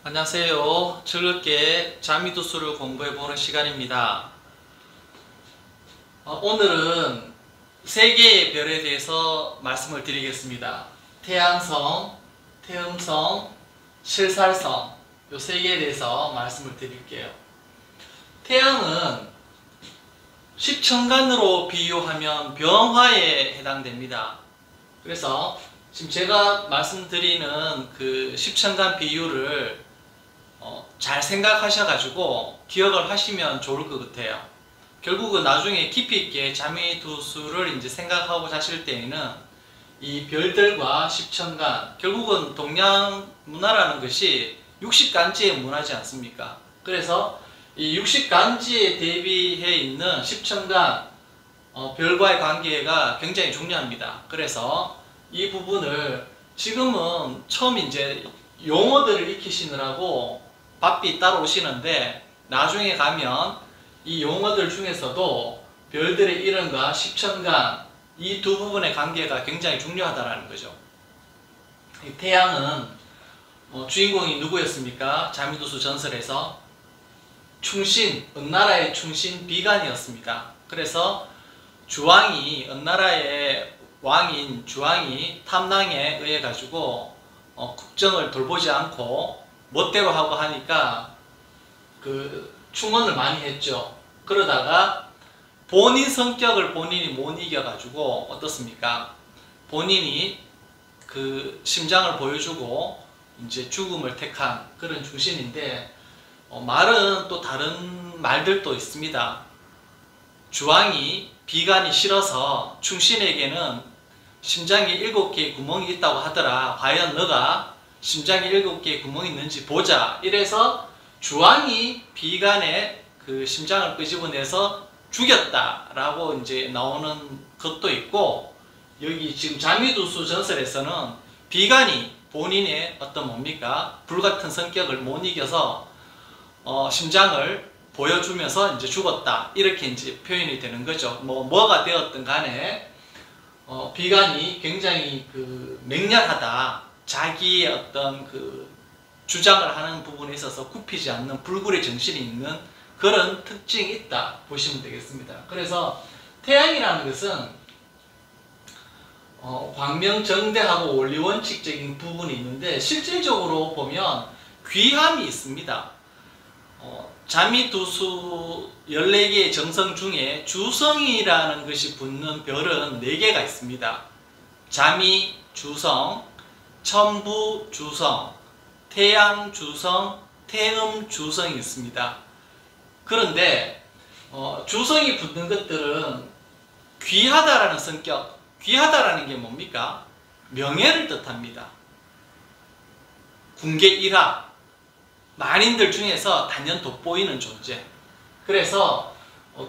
안녕하세요. 즐겁게 자미두수를 공부해보는 시간입니다. 오늘은 세 개의 별에 대해서 말씀을 드리겠습니다. 태양성, 태음성, 실살성, 이 세 개에 대해서 말씀을 드릴게요. 태양은 십천간으로 비유하면 병화에 해당됩니다. 그래서 지금 제가 말씀드리는 그 십천간 비유를 잘 생각하셔가지고 기억을 하시면 좋을 것 같아요. 결국은 나중에 깊이 있게 자미두수를 이제 생각하고 자실 때에는 이 별들과 십천간, 결국은 동양 문화라는 것이 60간지의 문화지 않습니까? 그래서 이 60간지에 대비해 있는 십천간 별과의 관계가 굉장히 중요합니다. 그래서 이 부분을 지금은 처음 이제 용어들을 익히시느라고 바삐 따라오시는데, 나중에 가면 이 용어들 중에서도 별들의 이름과 십천간 이 두 부분의 관계가 굉장히 중요하다는 거죠. 이 태양은 주인공이 누구였습니까? 자미두수 전설에서 충신, 은나라의 충신 비간이었습니다. 그래서 주왕이, 은나라의 왕인 주왕이 탐낭에 의해 가지고 국정을 돌보지 않고 멋대로 하고 하니까 그 충언을 많이 했죠. 그러다가 본인 성격을 본인이 못 이겨가지고 어떻습니까? 본인이 그 심장을 보여주고 이제 죽음을 택한 그런 충신인데, 말은 또 다른 말들도 있습니다. 주왕이 비간이 싫어서 충신에게는 심장에 7개의 구멍이 있다고 하더라. 과연 너가 심장에 7개의 구멍이 있는지 보자. 이래서 주왕이 비간의 그 심장을 끄집어내서 죽였다라고 이제 나오는 것도 있고, 여기 지금 자미두수 전설에서는 비간이 본인의 어떤 뭡니까? 불같은 성격을 못 이겨서 심장을 보여주면서 이제 죽었다. 이렇게 이제 표현이 되는 거죠. 뭐가 되었든 간에 비간이 굉장히 그 맹렬하다. 자기의 어떤 그 주장을 하는 부분에 있어서 굽히지 않는 불굴의 정신이 있는 그런 특징이 있다 보시면 되겠습니다. 그래서 태양이라는 것은 광명정대하고 원리원칙적인 부분이 있는데, 실질적으로 보면 귀함이 있습니다. 자미두수 14개의 정성 중에 주성이라는 것이 붙는 별은 4개가 있습니다. 자미, 주성, 천부, 주성, 태양, 주성, 태음, 주성이 있습니다. 그런데 주성이 붙는 것들은 귀하다라는 성격, 귀하다라는 게 뭡니까? 명예를 뜻합니다. 궁계 일하, 만인들 중에서 단연 돋보이는 존재. 그래서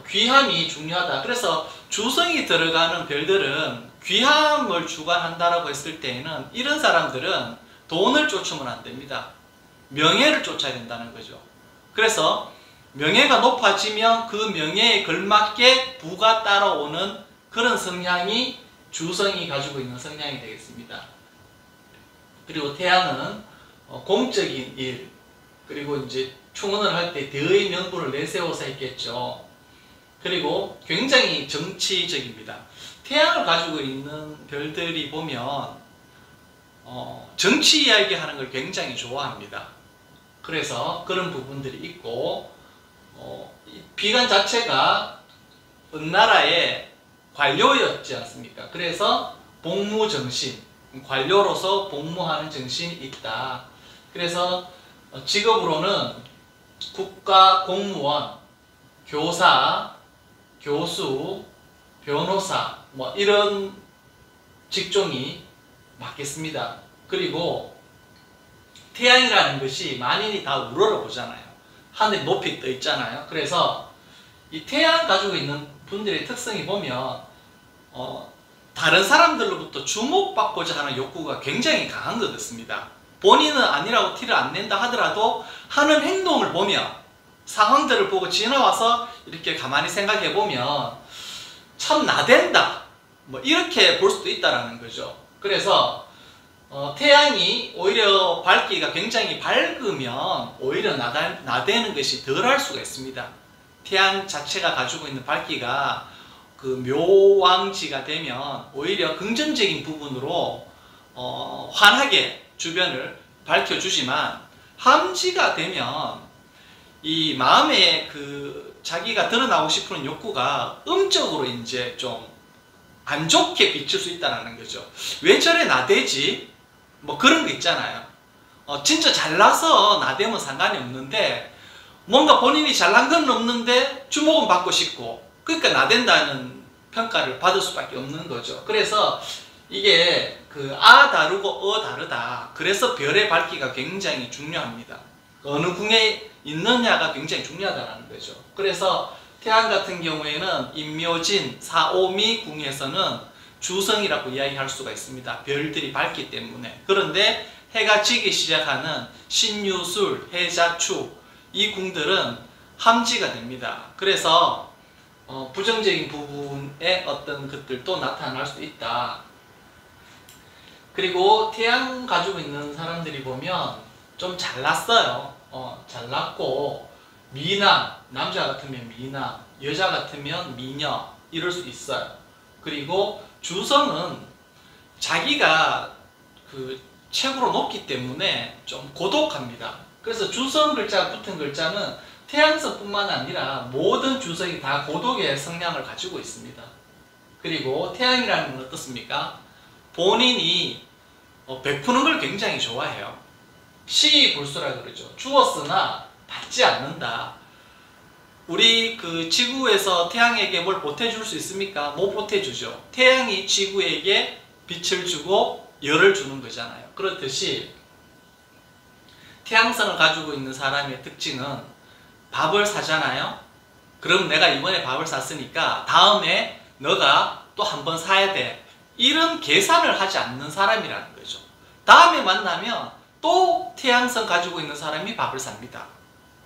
귀함이 중요하다. 그래서 주성이 들어가는 별들은 귀함을 주관한다라고 했을 때에는 이런 사람들은 돈을 쫓으면 안 됩니다. 명예를 쫓아야 된다는 거죠. 그래서 명예가 높아지면 그 명예에 걸맞게 부가 따라오는 그런 성향이 주성이 가지고 있는 성향이 되겠습니다. 그리고 태양은 공적인 일, 그리고 이제 충언을 할 때 대의 명분을 내세워서 했겠죠. 그리고 굉장히 정치적입니다. 태양을 가지고 있는 별들이 보면 정치 이야기하는 걸 굉장히 좋아합니다. 그래서 그런 부분들이 있고, 비간 자체가 은나라의 관료였지 않습니까? 그래서 복무정신, 관료로서 복무하는 정신이 있다. 그래서 직업으로는 국가 공무원, 교사, 교수, 변호사 이런 직종이 맞겠습니다. 그리고 태양이라는 것이 만인이 다 우러러보잖아요. 하늘 높이 떠 있잖아요. 그래서 이 태양 가지고 있는 분들의 특성이 보면 다른 사람들로부터 주목받고자 하는 욕구가 굉장히 강한 것 같습니다. 본인은 아니라고 티를 안 낸다 하더라도 하는 행동을 보면, 상황들을 보고 지나와서 이렇게 가만히 생각해 보면 참 나댄다, 이렇게 볼 수도 있다라는 거죠. 그래서 태양이 오히려 밝기가 굉장히 밝으면 오히려 나대는 것이 덜할 수가 있습니다. 태양 자체가 가지고 있는 밝기가 그 묘왕지가 되면 오히려 긍정적인 부분으로 환하게 주변을 밝혀주지만, 함지가 되면 이 마음에 그 자기가 드러나고 싶은 욕구가 음적으로 이제 좀 안 좋게 비칠 수 있다는 거죠. 왜 저래 나대지? 뭐 그런 거 있잖아요. 진짜 잘나서 나대면 상관이 없는데, 뭔가 본인이 잘난 건 없는데 주목은 받고 싶고, 그러니까 나댄다는 평가를 받을 수밖에 없는 거죠. 그래서 이게 그 아 다르고 어 다르다. 그래서 별의 밝기가 굉장히 중요합니다. 어느 궁에 있느냐가 굉장히 중요하다는 거죠. 그래서 태양 같은 경우에는 인묘진, 사오미 궁에서는 주성이라고 이야기할 수가 있습니다. 별들이 밝기 때문에. 그런데 해가 지기 시작하는 신유술, 해자추, 이 궁들은 함지가 됩니다. 그래서 부정적인 부분의 어떤 것들도 나타날 수 있다. 그리고 태양 가지고 있는 사람들이 보면 좀 잘났어요. 잘났고 미남, 남자 같으면 미남, 여자 같으면 미녀, 이럴 수 있어요. 그리고 주성은 자기가 그 최고로 높기 때문에 좀 고독합니다. 그래서 주성 글자가 붙은 글자는 태양성뿐만 아니라 모든 주성이 다 고독의 성향을 가지고 있습니다. 그리고 태양이라는 건 어떻습니까? 본인이 베푸는 걸 굉장히 좋아해요. 시불수라 그러죠. 주었으나 받지 않는다. 우리 그 지구에서 태양에게 뭘 보태줄 수 있습니까? 못 보태주죠. 태양이 지구에게 빛을 주고 열을 주는 거잖아요. 그렇듯이 태양성을 가지고 있는 사람의 특징은 밥을 사잖아요. 그럼 내가 이번에 밥을 샀으니까 다음에 너가 또 한 번 사야 돼. 이런 계산을 하지 않는 사람이라는 거죠. 다음에 만나면 또 태양성 가지고 있는 사람이 밥을 삽니다.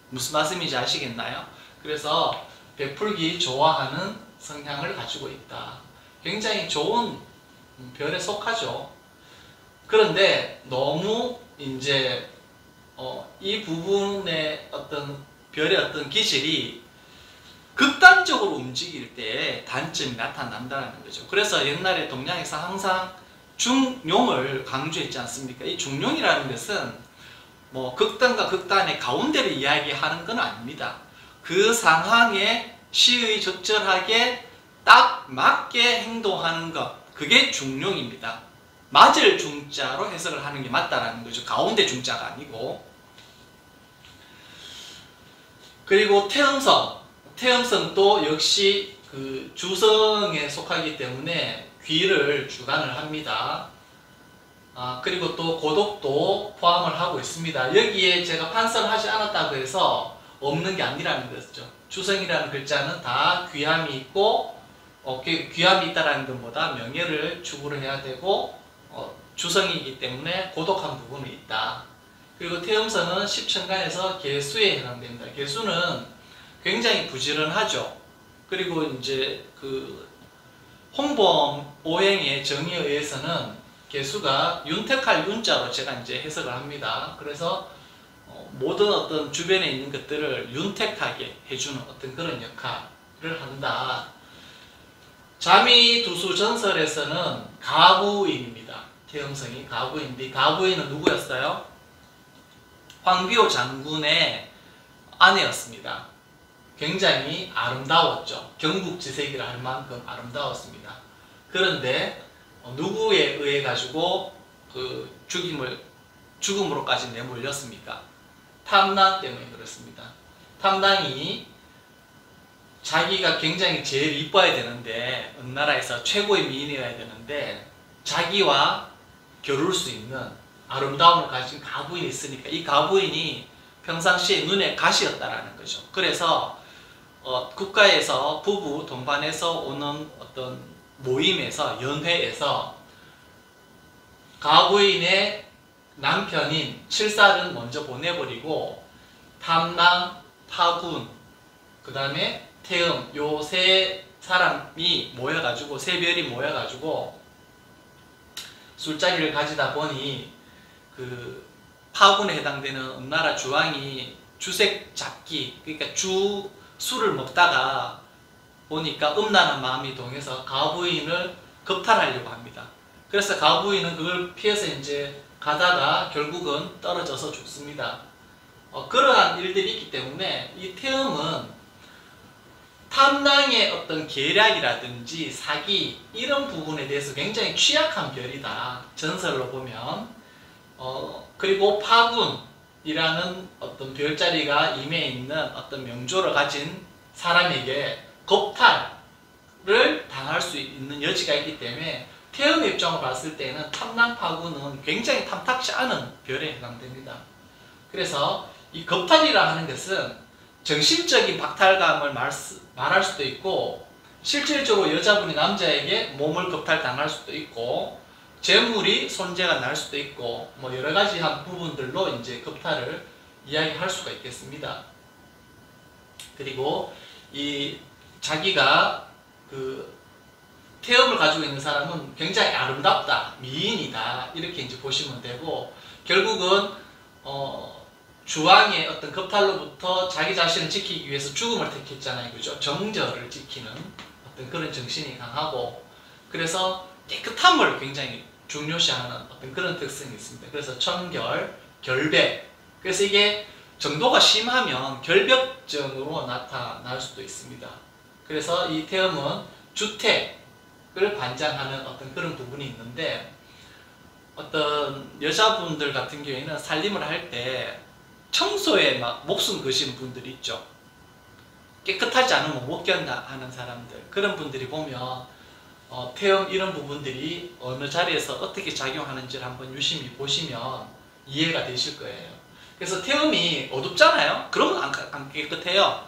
무슨 말씀인지 아시겠나요? 그래서 베풀기 좋아하는 성향을 가지고 있다. 굉장히 좋은 별에 속하죠. 그런데 너무 이제 이 부분의 어떤 별의 어떤 기질이 극단적으로 움직일 때 단점이 나타난다는 거죠. 그래서 옛날에 동양에서 항상 중용을 강조했지 않습니까? 이 중용이라는 것은 뭐 극단과 극단의 가운데를 이야기하는 건 아닙니다. 그 상황에 시의 적절하게 딱 맞게 행동하는 것, 그게 중용입니다. 맞을 중자로 해석을 하는 게 맞다라는 거죠. 가운데 중자가 아니고. 그리고 태음성도 역시 그 주성에 속하기 때문에 귀를 주관을 합니다. 그리고 또 고독도 포함을 하고 있습니다. 여기에 제가 판서를 하지 않았다고 해서 없는 게 아니라는 거죠. 주성이라는 글자는 다 귀함이 있고, 귀함이 있다는 것보다 명예를 추구를 해야 되고, 주성이기 때문에 고독한 부분이 있다. 그리고 태음성은 십천간에서 개수에 해당됩니다. 개수는 굉장히 부지런하죠. 그리고 이제 그 홍범 오행의 정의에 의해서는 개수가 윤택할 윤자로 제가 이제 해석을 합니다. 그래서 모든 어떤 주변에 있는 것들을 윤택하게 해주는 어떤 그런 역할을 한다. 자미두수 전설에서는 가부인입니다. 태음성이 가부인인데, 가부인은 누구였어요? 황비호 장군의 아내였습니다. 굉장히 아름다웠죠. 경국지색이라 할 만큼 아름다웠습니다. 그런데 누구에 의해 가지고 그 죽음으로까지 내몰렸습니까? 탐낭 때문에 그렇습니다. 탐낭이 자기가 굉장히 제일 이뻐야 되는데, 어느 나라에서 최고의 미인이어야 되는데 자기와 겨룰 수 있는 아름다움을 가진 가부인이 있으니까 이 가부인이 평상시에 눈에 가시였다라는 거죠. 그래서 국가에서 부부 동반해서 오는 어떤 모임에서, 연회에서 가부인의 남편인 칠살은 먼저 보내버리고 탐낭, 파군, 그 다음에 태음, 요 세 사람이 모여가지고, 세 별이 모여가지고 술자리를 가지다 보니 그 파군에 해당되는 음나라 주왕이 주색 잡기, 그러니까 술을 먹다가 보니까 음란한 마음이 동해서 가부인을 겁탈하려고 합니다. 그래서 가부인은 그걸 피해서 이제 가다가 결국은 떨어져서 죽습니다. 그러한 일들이 있기 때문에 이 태음은 탐낭의 어떤 계략이라든지 사기 이런 부분에 대해서 굉장히 취약한 별이다. 전설로 보면 그리고 파군이라는 어떤 별자리가 임해 있는 어떤 명조를 가진 사람에게 겁탈을 당할 수 있는 여지가 있기 때문에 태음의 입장을 봤을 때는 탐낭파군은 굉장히 탐탁치 않은 별에 해당됩니다. 그래서 이 겁탈이라 하는 것은 정신적인 박탈감을 말할 수도 있고 실질적으로 여자분이 남자에게 몸을 겁탈당할 수도 있고 재물이 손재가 날 수도 있고 뭐 여러 가지 한 부분들로 이제 겁탈을 이야기할 수가 있겠습니다. 그리고 이 자기가 그 태음을 가지고 있는 사람은 굉장히 아름답다, 미인이다 이렇게 이제 보시면 되고 결국은 주왕의 어떤 겁탈로부터 자기 자신을 지키기 위해서 죽음을 택했잖아요, 그죠? 정절을 지키는 어떤 그런 정신이 강하고 그래서 깨끗함을 굉장히 중요시하는 어떤 그런 특성이 있습니다. 그래서 청결, 결백. 그래서 이게 정도가 심하면 결벽증으로 나타날 수도 있습니다. 그래서 이 태음은 주택을 관장하는 어떤 그런 부분이 있는데 어떤 여자분들 같은 경우에는 살림을 할 때 청소에 막 목숨 거신 분들이 있죠. 깨끗하지 않으면 못 견다 하는 사람들. 그런 분들이 보면 태음 이런 부분들이 어느 자리에서 어떻게 작용하는지를 한번 유심히 보시면 이해가 되실 거예요. 그래서 태음이 어둡잖아요. 그러면 안 깨끗해요.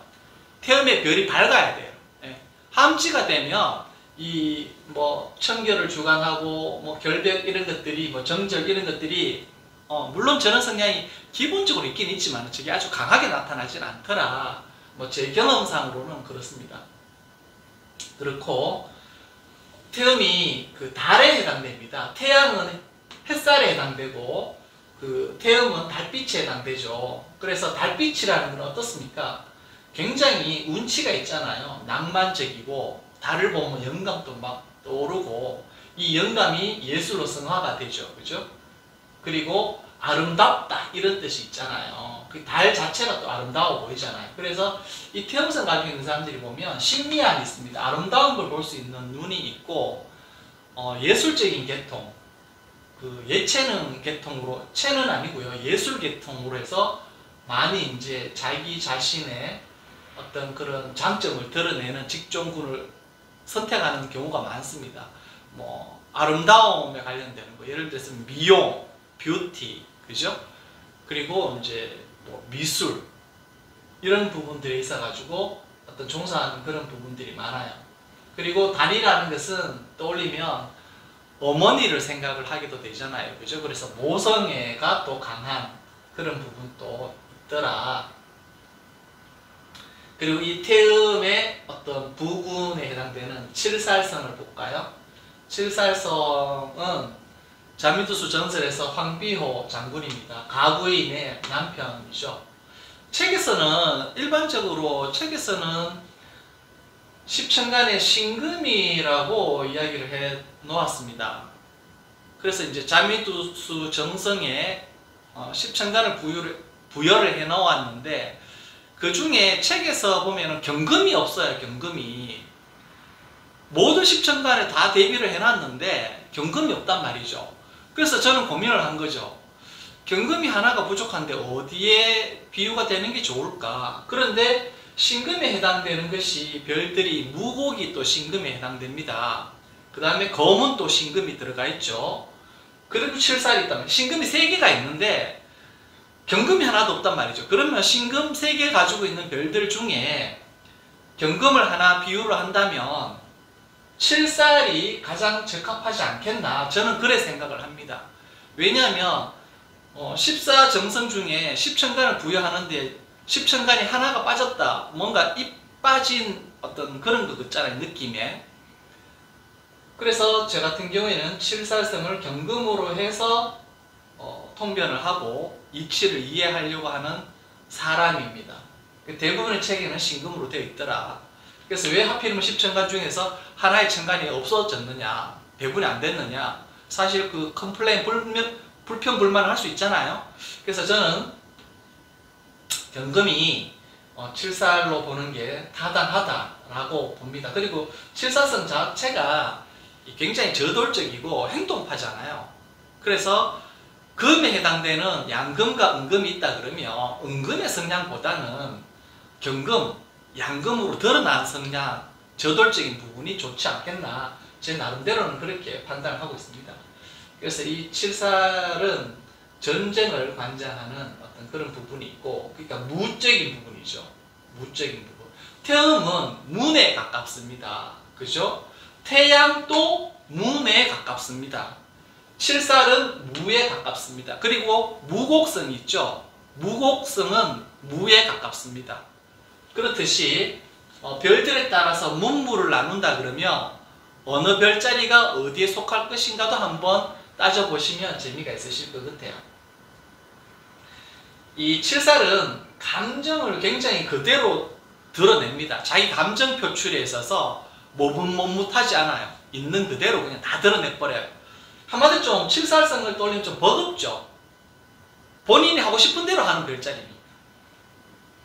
태음의 별이 밝아야 돼요. 예. 함지가 되면 이 뭐 청결을 주관하고 뭐 결벽 이런 것들이 뭐 정절 이런 것들이 물론 저런 성향이 기본적으로 있긴 있지만 저게 아주 강하게 나타나지는 않더라. 뭐 제 경험상으로는 그렇습니다. 그렇고 태음이 그 달에 해당됩니다. 태양은 햇살에 해당되고 그 태음은 달빛에 해당되죠. 그래서 달빛이라는 건 어떻습니까? 굉장히 운치가 있잖아요. 낭만적이고 달을 보면 영감도 막 떠오르고 이 영감이 예술로 성화가 되죠. 그죠? 그리고 아름답다 이런 뜻이 있잖아요. 그 달 자체가 또 아름다워 보이잖아요. 그래서 이 태음성 가지고 있는 사람들이 보면 신미함이 있습니다. 아름다운 걸 볼 수 있는 눈이 있고 예술적인 계통, 그 예체능 계통으로 체는 아니고요. 예술 계통으로 해서 많이 이제 자기 자신의 어떤 그런 장점을 드러내는 직종군을 선택하는 경우가 많습니다. 뭐 아름다움에 관련되는 거, 예를 들어서 미용, 뷰티, 그죠? 그리고 이제 뭐 미술 이런 부분들에 있어가지고 어떤 종사하는 그런 부분들이 많아요. 그리고 달이라는 것은 떠올리면 어머니를 생각을 하게도 되잖아요, 그죠? 그래서 모성애가 또 강한 그런 부분도 있더라. 그리고 이 태음의 어떤 부군에 해당되는 칠살성을 볼까요? 칠살성은 자미두수 전설에서 황비호 장군입니다. 가부인의 남편이죠. 책에서는 일반적으로 책에서는 십천간의 신금이라고 이야기를 해 놓았습니다. 그래서 이제 자미두수 정성에 십천간을 부여를 해 놓았는데 그 중에 책에서 보면은 경금이 없어요. 경금이 모든 십천간에 다 대비를 해놨는데 경금이 없단 말이죠. 그래서 저는 고민을 한 거죠. 경금이 하나가 부족한데 어디에 비유가 되는 게 좋을까? 그런데 신금에 해당되는 것이 별들이 무곡이 또 신금에 해당됩니다. 그 다음에 검은 또 신금이 들어가 있죠. 그리고 칠살이 있다면 신금이 3개가 있는데 경금이 하나도 없단 말이죠. 그러면 신금 3개 가지고 있는 별들 중에 경금을 하나 비유를 한다면 칠살이 가장 적합하지 않겠나, 저는 그래 생각을 합니다. 왜냐하면 14정성 중에 십천간을 부여하는데 십천간이 하나가 빠졌다, 뭔가 입 빠진 어떤 그런 거 있잖아요, 느낌에. 그래서 저 같은 경우에는 칠살성을 경금으로 해서 통변을 하고 이치를 이해하려고 하는 사람입니다. 대부분의 책에는 신금으로 되어 있더라. 그래서 왜 하필이면 10천간 중에서 하나의 천간이 없어졌느냐, 배분이 안 됐느냐, 사실 그 컴플레인, 불평불만을 할 수 있잖아요. 그래서 저는 경금이 칠살로 보는 게 타당하다라고 봅니다. 그리고 칠살성 자체가 굉장히 저돌적이고 행동파잖아요. 그래서 금에 해당되는 양금과 음금이 있다 그러면 음금의 성향보다는 경금, 양금으로 드러난 성향, 저돌적인 부분이 좋지 않겠나, 제 나름대로는 그렇게 판단을 하고 있습니다. 그래서 이 칠살은 전쟁을 관장하는 어떤 그런 부분이 있고, 그러니까 무적인 부분이죠. 무적인 부분. 태음은 문에 가깝습니다. 그죠? 태양도 문에 가깝습니다. 칠살은 무에 가깝습니다. 그리고 무곡성이 있죠. 무곡성은 무에 가깝습니다. 그렇듯이 별들에 따라서 문무를 나눈다 그러면 어느 별자리가 어디에 속할 것인가도 한번 따져보시면 재미가 있으실 것 같아요. 이 칠살은 감정을 굉장히 그대로 드러냅니다. 자기 감정 표출에 있어서 머뭇머뭇하지 않아요. 있는 그대로 그냥 다 드러내버려요. 한마디로 좀 칠살성을 떠올리면 좀 버겁죠. 본인이 하고 싶은 대로 하는 별자리입니다.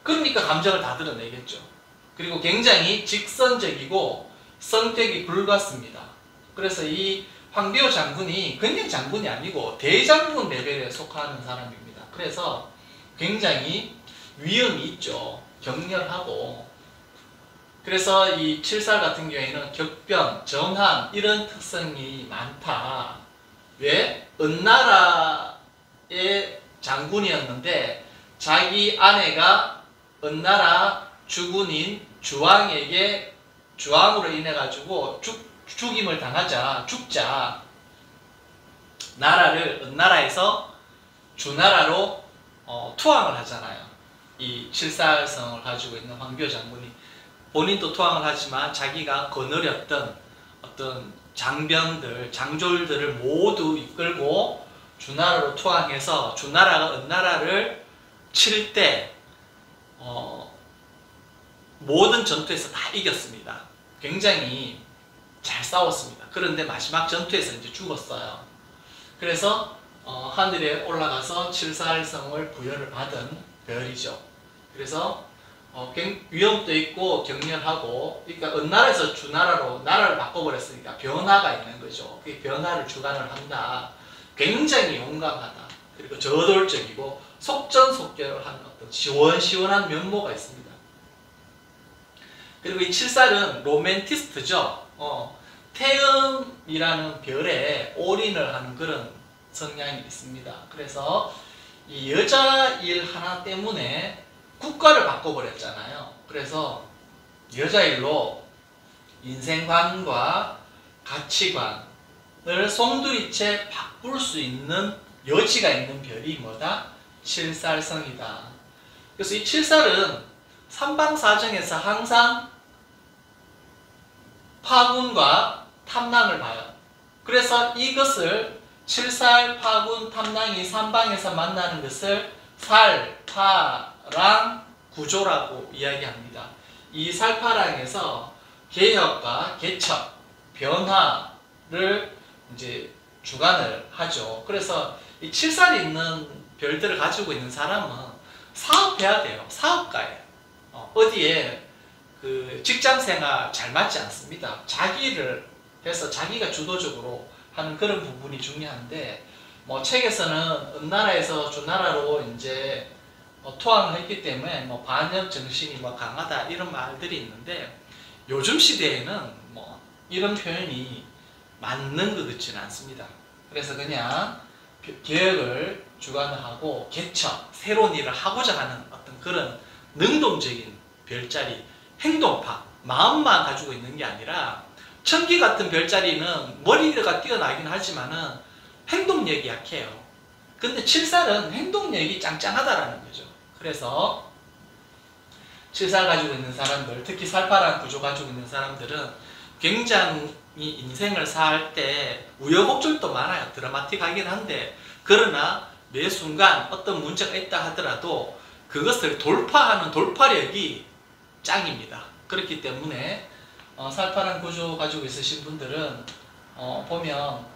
그러니까 감정을 다 드러내겠죠. 그리고 굉장히 직선적이고 성격이 불같습니다. 그래서 이 황비호 장군이 그냥 장군이 아니고 대장군 레벨에 속하는 사람입니다. 그래서 굉장히 위험이 있죠. 격렬하고. 그래서 이 칠살 같은 경우에는 격변, 정한 이런 특성이 많다. 왜? 은나라의 장군이었는데 자기 아내가 은나라 주군인 주왕에게 주왕으로 인해 가지고 죽임을 당하자, 죽자, 나라를 은나라에서 주나라로 투항을 하잖아요. 이 칠살성을 가지고 있는 황비호 장군이 본인도 투항을 하지만 자기가 거느렸던 어떤 장병들, 장졸들을 모두 이끌고 주나라로 투항해서 주나라가 은나라를 칠 때 모든 전투에서 다 이겼습니다. 굉장히 잘 싸웠습니다. 그런데 마지막 전투에서 이제 죽었어요. 그래서 하늘에 올라가서 칠살성을 부여를 받은 별이죠. 그래서 위험도 있고 격렬하고, 그러니까 은나라에서 주나라로 나라를 바꿔버렸으니까 변화가 있는 거죠. 그 변화를 주관을 한다. 굉장히 용감하다. 그리고 저돌적이고 속전속결을 하는 어떤 시원시원한 면모가 있습니다. 그리고 이 칠살은 로맨티스트죠. 태음이라는 별에 올인을 하는 그런 성향이 있습니다. 그래서 이 여자 일 하나 때문에 국가를 바꿔버렸잖아요. 그래서 여자일로 인생관과 가치관을 송두리째 바꿀 수 있는 여지가 있는 별이 뭐다? 칠살성이다. 그래서 이 칠살은 삼방사정에서 항상 파군과 탐랑을 봐요. 그래서 이것을 칠살, 파군, 탐랑이 삼방에서 만나는 것을 살, 파, 랑 구조라고 이야기합니다. 이 살파랑에서 개혁과 개척, 변화를 이제 주관을 하죠. 그래서 이 칠살이 있는 별들을 가지고 있는 사람은 사업해야 돼요. 사업가예요. 어디에 그 직장생활 잘 맞지 않습니다. 자기를 해서 자기가 주도적으로 하는 그런 부분이 중요한데, 뭐 책에서는 은나라에서 주나라로 이제 투항을 했기 때문에 반역 정신이 강하다 이런 말들이 있는데, 요즘 시대에는 이런 표현이 맞는 것 같지는 않습니다. 그래서 그냥 개혁을 주관하고 개척, 새로운 일을 하고자 하는 어떤 그런 능동적인 별자리, 행동파, 마음만 가지고 있는 게 아니라, 천기 같은 별자리는 머리가 뛰어나긴 하지만은 행동력이 약해요. 근데 칠살은 행동력이 짱짱하다라는 거죠. 그래서 칠살 가지고 있는 사람들, 특히 살파란 구조 가지고 있는 사람들은 굉장히 인생을 살 때 우여곡절도 많아요. 드라마틱하긴 한데, 그러나 매 순간 어떤 문제가 있다 하더라도 그것을 돌파하는 돌파력이 짱입니다. 그렇기 때문에 살파란 구조 가지고 있으신 분들은 보면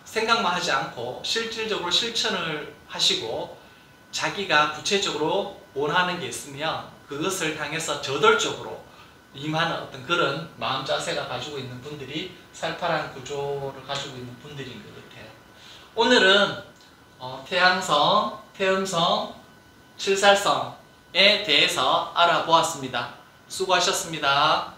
생각만 하지 않고 실질적으로 실천을 하시고, 자기가 구체적으로 원하는 게 있으면 그것을 향해서 저돌적으로 임하는 어떤 그런 마음 자세가 가지고 있는 분들이 살파란 구조를 가지고 있는 분들인 것 같아요. 오늘은 태양성, 태음성, 칠살성에 대해서 알아보았습니다. 수고하셨습니다.